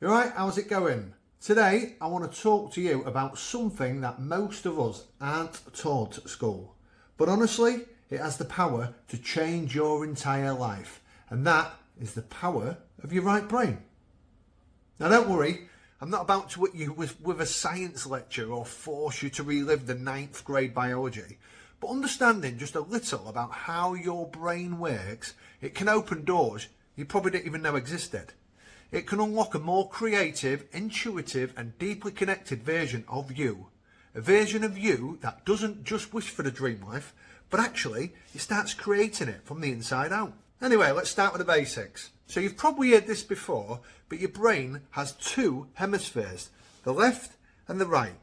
You alright? How's it going? Today I want to talk to you about something that most of us aren't taught at school. But honestly, it has the power to change your entire life. And that is the power of your right brain. Now don't worry, I'm not about to hit you with a science lecture or force you to relive the 9th grade biology. But understanding just a little about how your brain works, it can open doors you probably didn't even know existed. It can unlock a more creative, intuitive and deeply connected version of you. A version of you that doesn't just wish for the dream life, but actually it starts creating it from the inside out. Anyway, let's start with the basics. So you've probably heard this before, but your brain has two hemispheres, the left and the right.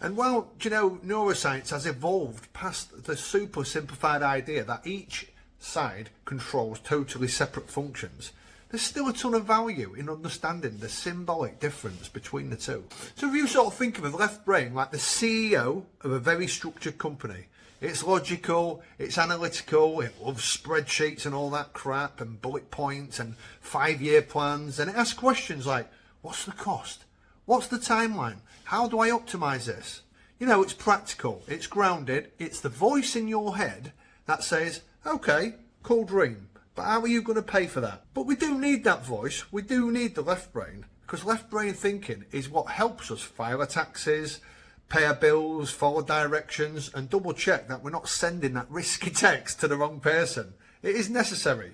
And while, neuroscience has evolved past the super simplified idea that each side controls totally separate functions, there's still a ton of value in understanding the symbolic difference between the two. So if you sort of think of the left brain like the CEO of a very structured company, it's logical, it's analytical, it loves spreadsheets and all that crap and bullet points and 5-year plans, and it asks questions like, what's the cost? What's the timeline? How do I optimize this? It's practical, it's grounded, it's the voice in your head that says, okay, cool dream. But how are you going to pay for that? But we do need that voice. We do need the left brain, because left brain thinking is what helps us file our taxes, pay our bills, follow directions and double check that we're not sending that risky text to the wrong person. It is necessary.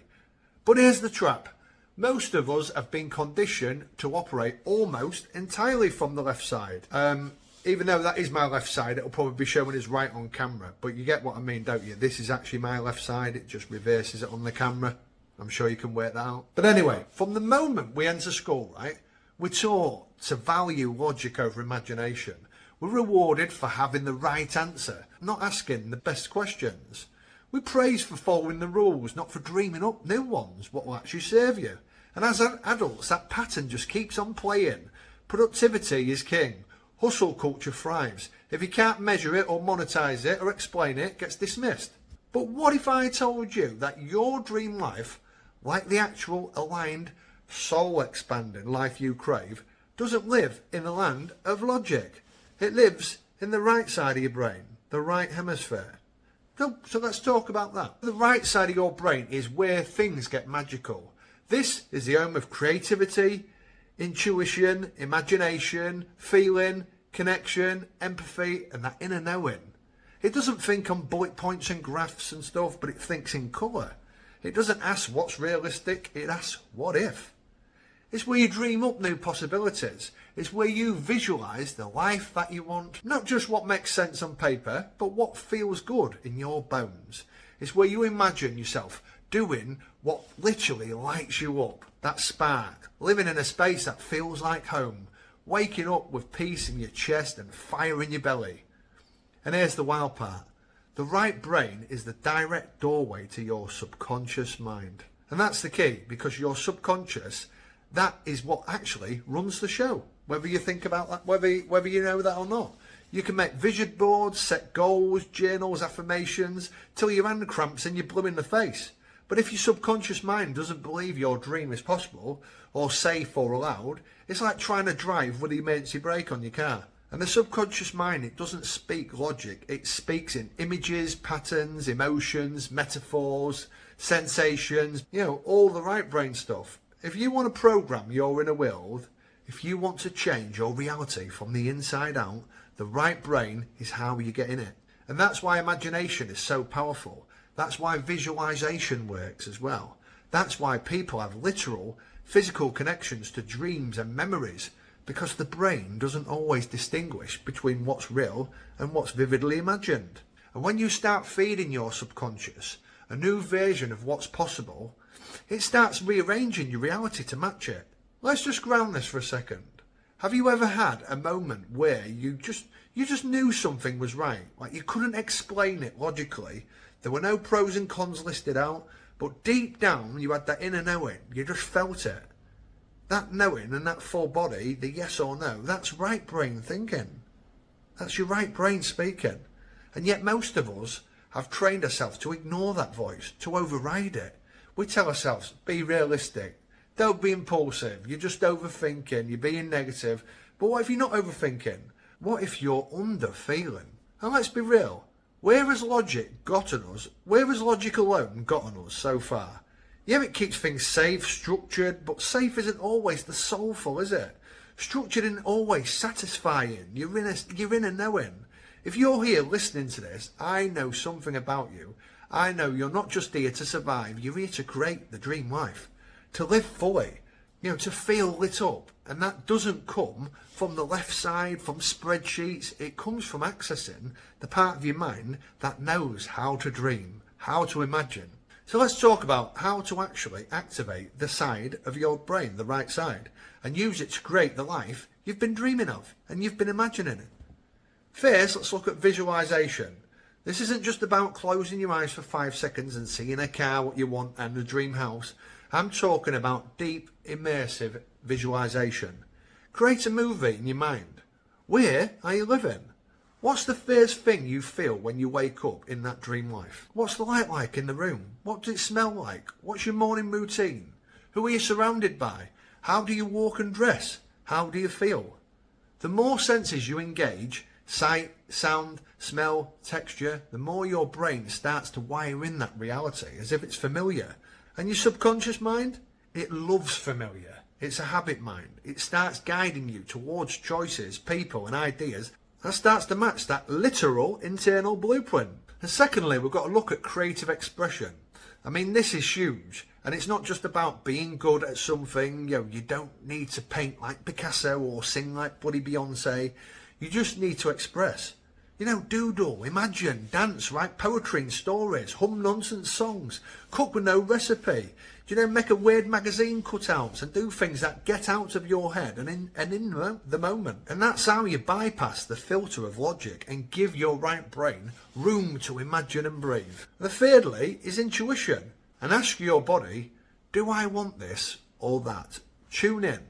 But here's the trap. Most of us have been conditioned to operate almost entirely from the left side. Even though that is my left side, it'll probably be showing us right on camera. But you get what I mean, don't you? This is actually my left side. It just reverses it on the camera. I'm sure you can work that out. But anyway, from the moment we enter school, right, we're taught to value logic over imagination. We're rewarded for having the right answer, not asking the best questions. We're praised for following the rules, not for dreaming up new ones, what will actually serve you. And as adults, that pattern just keeps on playing. Productivity is king. Hustle culture thrives. If you can't measure it or monetize it or explain it, it gets dismissed. But what if I told you that your dream life, like the actual aligned, soul-expanding life you crave, doesn't live in the land of logic? It lives in the right side of your brain, the right hemisphere. So let's talk about that. The right side of your brain is where things get magical. This is the home of creativity, intuition, imagination, feeling, connection, empathy, and that inner knowing. It doesn't think on bullet points and graphs and stuff, but it thinks in colour. It doesn't ask what's realistic, it asks what if. It's where you dream up new possibilities. It's where you visualise the life that you want. Not just what makes sense on paper, but what feels good in your bones. It's where you imagine yourself doing what literally lights you up, that spark, living in a space that feels like home, waking up with peace in your chest and fire in your belly. And here's the wild part. The right brain is the direct doorway to your subconscious mind. And that's the key, because your subconscious, that is what actually runs the show. Whether you think about that, whether you know that or not. You can make vision boards, set goals, journals, affirmations, till your hand cramps and you're blue in the face. But if your subconscious mind doesn't believe your dream is possible, or safe or allowed, it's like trying to drive with the emergency brake on your car. And the subconscious mind, it doesn't speak logic, it speaks in images, patterns, emotions, metaphors, sensations, all the right brain stuff. If you want to program your inner world, if you want to change your reality from the inside out, the right brain is how you get in it. And that's why imagination is so powerful. That's why visualization works as well. That's why people have literal, physical connections to dreams and memories, because the brain doesn't always distinguish between what's real and what's vividly imagined. And when you start feeding your subconscious a new version of what's possible, it starts rearranging your reality to match it. Let's just ground this for a second. Have you ever had a moment where you just knew something was right? Like you couldn't explain it logically. There were no pros and cons listed out, but deep down you had that inner knowing. You just felt it. That knowing and that full body, the yes or no, that's right brain thinking. That's your right brain speaking. And yet most of us have trained ourselves to ignore that voice, to override it. We tell ourselves, be realistic, Don't be impulsive. You're just overthinking. You're being negative. But what if you're not overthinking? What if you're under feeling? And let's be real. Where has logic gotten us? Where has logic alone gotten us so far? Yeah, it keeps things safe, structured, but safe isn't always the soulful, is it? Structured isn't always satisfying. You're in a knowing. If you're here listening to this, I know something about you. I know you're not just here to survive. You're here to create the dream life, to live fully, to feel lit up. And that doesn't come from the left side, from spreadsheets. It comes from accessing the part of your mind that knows how to dream, how to imagine. So let's talk about how to actually activate the side of your brain, the right side, and use it to create the life you've been dreaming of and you've been imagining it. First, let's look at visualization. This isn't just about closing your eyes for 5 seconds and seeing a car, what you want, and a dream house. I'm talking about deep, immersive visualization. Create a movie in your mind. Where are you living? What's the first thing you feel when you wake up in that dream life? What's the light like in the room? What does it smell like? What's your morning routine? Who are you surrounded by? How do you walk and dress? How do you feel? The more senses you engage, sight, sound, smell, texture, the more your brain starts to wire in that reality as if it's familiar. And your subconscious mind, it loves familiar. It's a habit mind. It starts guiding you towards choices, people and ideas that starts to match that literal internal blueprint. And secondly, we've got to look at creative expression. I mean, this is huge. And it's not just about being good at something. You don't need to paint like Picasso or sing like bloody Beyonce. You just need to express. Doodle, imagine, dance, write poetry and stories, hum nonsense songs, cook with no recipe. Make a weird magazine cutouts and do things that get out of your head and in the moment. And that's how you bypass the filter of logic and give your right brain room to imagine and breathe. The thirdly is intuition. And ask your body, do I want this or that? Tune in.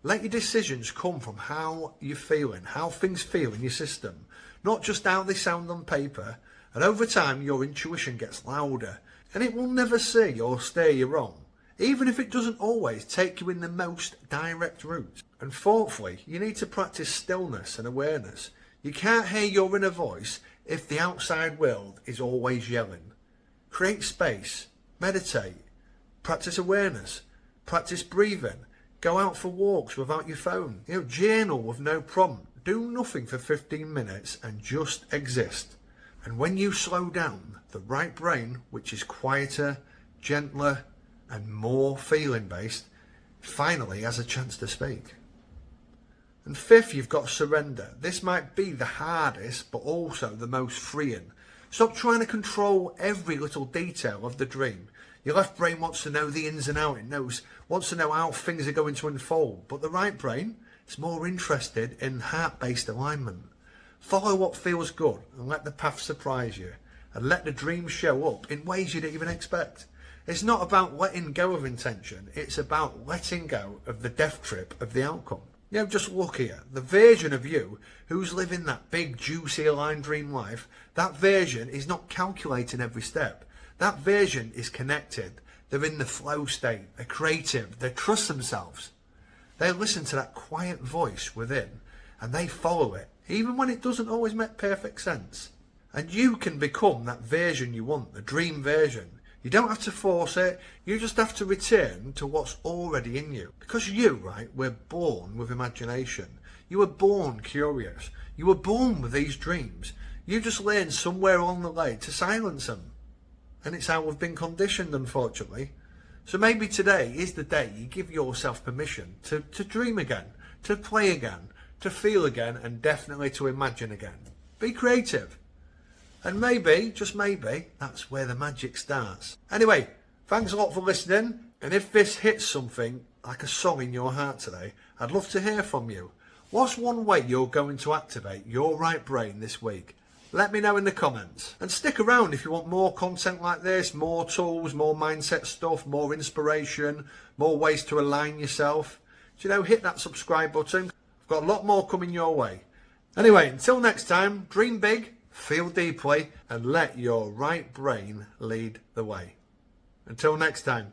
Let your decisions come from how you're feeling, how things feel in your system, not just how they sound on paper. And over time, your intuition gets louder and it will never say or steer you wrong, even if it doesn't always take you in the most direct route. And fourthly, you need to practice stillness and awareness. You can't hear your inner voice if the outside world is always yelling. Create space, meditate, practice awareness, practice breathing, go out for walks without your phone, journal with no prompt, do nothing for 15 minutes and just exist. And when you slow down, the right brain, which is quieter, gentler, and more feeling based, finally has a chance to speak. And fifth, you've got to surrender. This might be the hardest, but also the most freeing. Stop trying to control every little detail of the dream. Your left brain wants to know the ins and outs. It wants to know how things are going to unfold. But the right brain is more interested in heart-based alignment. Follow what feels good and let the path surprise you. And let the dream show up in ways you didn't even expect. It's not about letting go of intention. It's about letting go of the death trip of the outcome. Just look here. The version of you who's living that big, juicy, aligned dream life, that version is not calculating every step. That version is connected. They're in the flow state. They're creative. They trust themselves. They listen to that quiet voice within and they follow it, even when it doesn't always make perfect sense. And you can become that version you want, the dream version. You don't have to force it. You just have to return to what's already in you. Because we're born with imagination. You were born curious. You were born with these dreams. You just learned somewhere along the way to silence them. And it's how we've been conditioned, unfortunately. So maybe today is the day you give yourself permission to dream again, to play again, to feel again, and definitely to imagine again. Be creative. And maybe, just maybe, that's where the magic starts. Anyway, thanks a lot for listening. And if this hits something like a song in your heart today, I'd love to hear from you. What's one way you're going to activate your right brain this week? Let me know in the comments. And stick around if you want more content like this, more tools, more mindset stuff, more inspiration, more ways to align yourself. Hit that subscribe button. I've got a lot more coming your way. Anyway, until next time, dream big, feel deeply, and let your right brain lead the way. Until next time.